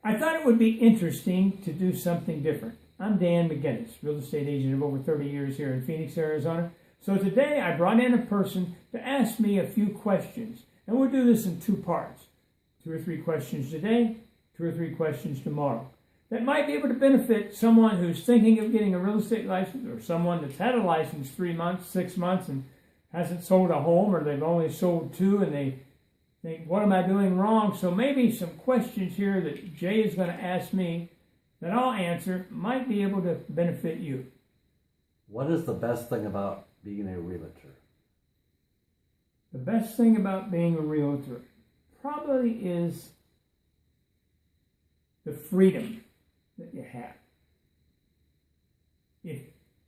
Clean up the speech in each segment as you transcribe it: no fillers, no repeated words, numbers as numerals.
I thought it would be interesting to do something different. I'm Dan McGinnis, real estate agent of over 30 years here in Phoenix, Arizona. So today I brought in a person to ask me a few questions. And we'll do this in two parts. 2 or 3 questions today, 2 or 3 questions tomorrow. That might be able to benefit someone who's thinking of getting a real estate license, or someone that's had a license 3 months, 6 months, and hasn't sold a home, or they've only sold 2 and they think, what am I doing wrong? So maybe some questions here that Jay is going to ask me that I'll answer might be able to benefit you. What is the best thing about being a realtor? The best thing about being a realtor probably is the freedom that you have. If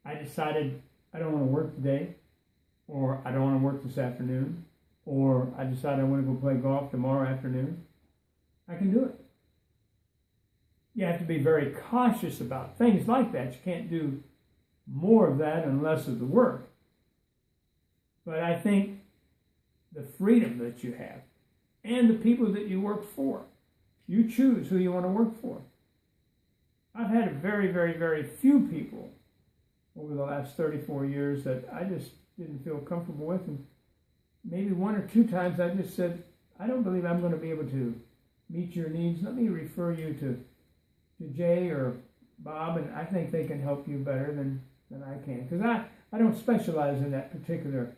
I decided I don't want to work today, or I don't want to work this afternoon, or I decide I want to go play golf tomorrow afternoon, I can do it. You have to be very cautious about things like that. You can't do more of that and less of the work. But I think the freedom that you have and the people that you work for, you choose who you want to work for. I've had very, very, very few people over the last 34 years that I just didn't feel comfortable with. And maybe 1 or 2 times I just said, I don't believe I'm going to be able to meet your needs. Let me refer you to Jay or Bob, and I think they can help you better than I can. Because I don't specialize in that particular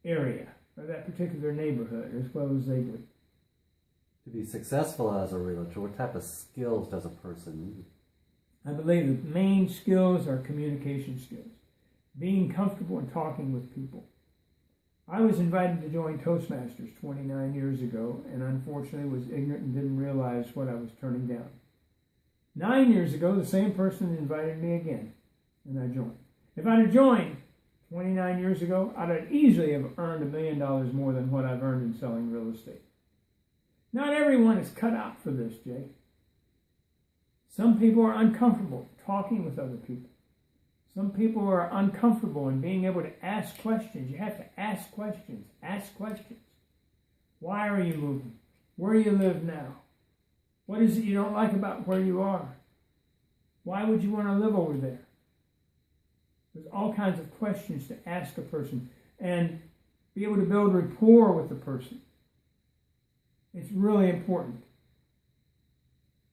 area or that particular neighborhood as well as they do. To be successful as a realtor, what type of skills does a person need? I believe the main skills are communication skills. Being comfortable in talking with people. I was invited to join Toastmasters 29 years ago, and unfortunately was ignorant and didn't realize what I was turning down. 9 years ago, the same person invited me again, and I joined. If I'd have joined 29 years ago, I'd have easily have earned $1 million more than what I've earned in selling real estate. Not everyone is cut out for this, Jay. Some people are uncomfortable talking with other people. Some people are uncomfortable in being able to ask questions. You have to ask questions. Ask questions. Why are you moving? Where do you live now? What is it you don't like about where you are? Why would you want to live over there? There's all kinds of questions to ask a person and be able to build rapport with the person. It's really important.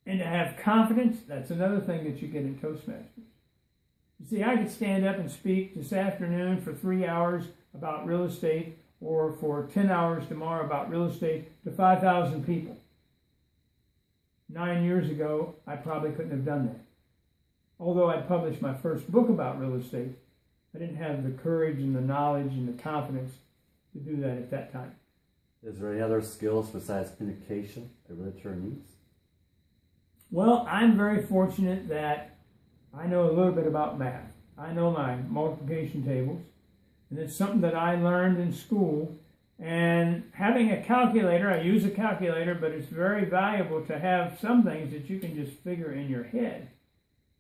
And to have confidence, that's another thing that you get in Toastmasters. You see, I could stand up and speak this afternoon for 3 hours about real estate, or for 10 hours tomorrow about real estate to 5,000 people. 9 years ago, I probably couldn't have done that. Although I published my first book about real estate, I didn't have the courage and the knowledge and the confidence to do that at that time. Is there any other skills besides communication a realtor needs? Well, I'm very fortunate that I know a little bit about math. I know my multiplication tables, and it's something that I learned in school. And having a calculator, I use a calculator, but it's very valuable to have some things that you can just figure in your head,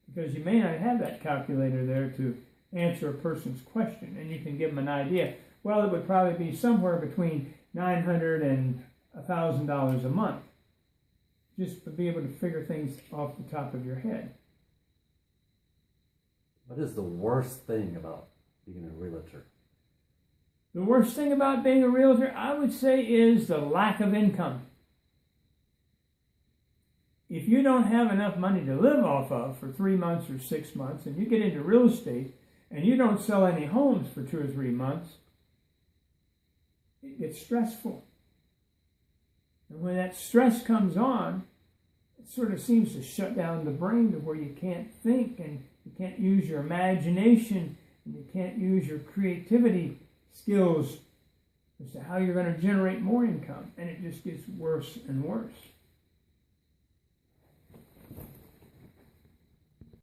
because you may not have that calculator there to answer a person's question, and you can give them an idea. Well, it would probably be somewhere between $900 and $1,000 a month, just to be able to figure things off the top of your head. What is the worst thing about being a realtor? The worst thing about being a realtor, I would say, is the lack of income. If you don't have enough money to live off of for 3 months or 6 months, and you get into real estate and you don't sell any homes for 2 or 3 months, it gets stressful. And when that stress comes on, it sort of seems to shut down the brain to where you can't think, and you can't use your imagination, and you can't use your creativity skills as to how you're going to generate more income. And it just gets worse and worse.